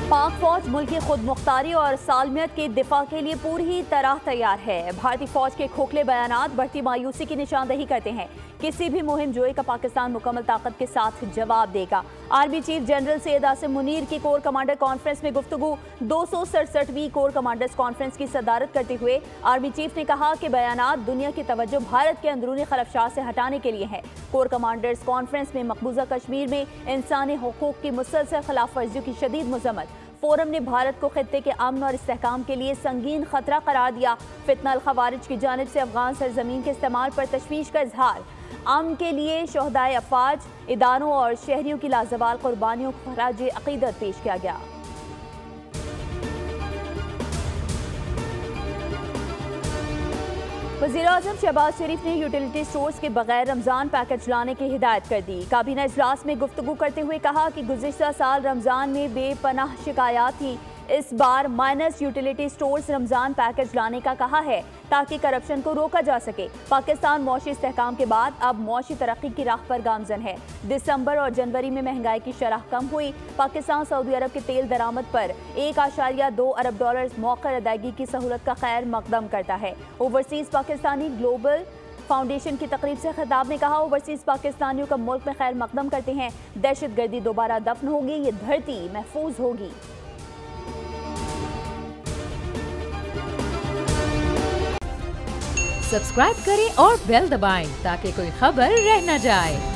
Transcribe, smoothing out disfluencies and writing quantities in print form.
पाक फौज मुल्क की खुद मुख्तारी और सालमियत के दिफा के लिए पूरी तरह तैयार है। भारतीय फौज के खोखले बयानात बढ़ती मायूसी की निशानदही करते हैं। किसी भी मुहिम जोई का पाकिस्तान मुकम्मल ताकत के साथ जवाब देगा। Army chief general Syed Asim Munir की कोर कमांडर कॉन्फ्रेंस में गुफ्तगू 267वीं कोर कमांडर्स कॉन्फ्रेंस की सदारत करते हुए आर्मी चीफ ने कहा कि बयानात दुनिया की तवज्जो भारत के अंदरूनी खलफशात से हटाने के लिए है। कोर कमांडर्स कॉन्फ्रेंस में मकबूजा कश्मीर में इंसानी हुकूक की मुसलसल खिलाफ वर्जियों की शदीद मजम्मत। फोरम ने भारत को खित्ते के अमन और इस्तेहकाम के लिए संगीन खतरा करार दिया। फितना अल खवारिज की जानिब से अफगान सरजमीन के इस्तेमाल पर तशवीश का इजहार। अमन के लिए शोहदाए अफवाज, इदारों और शहरियों की लाजवाल कुर्बानियों को खराज अकीदत पेश किया गया। वज़ीर-ए-आज़म शहबाज शरीफ ने यूटिलिटी स्टोर्स के बगैर रमज़ान पैकेज लाने की हिदायत कर दी। काबीना इजलास में गुफ्तगू करते हुए कहा कि गुज़िश्ता साल रमज़ान में बेपनाह शिकायत थी। इस बार माइनस यूटिलिटी स्टोर्स रमज़ान पैकेज लाने का कहा है ताकि करप्शन को रोका जा सके। पाकिस्तान मौशी इस्तेहकाम के बाद अब मौशी तरक्की की राह पर गामजन है। दिसंबर और जनवरी में महंगाई की शरह कम हुई। पाकिस्तान सऊदी अरब के तेल दरामद पर $1.2 अरब मौखर अदायगी की सहूलत का खैर मकदम करता है। ओवरसीज पाकिस्तानी ग्लोबल फाउंडेशन की तकरीब से खिताब में कहा, ओवरसीज पाकिस्तानियों का मुल्क में खैर मकदम करते हैं। दहशतगर्दी दोबारा दफन होगी, ये धरती महफूज होगी। सब्सक्राइब करें और बेल दबाएं ताकि कोई खबर रह न जाए।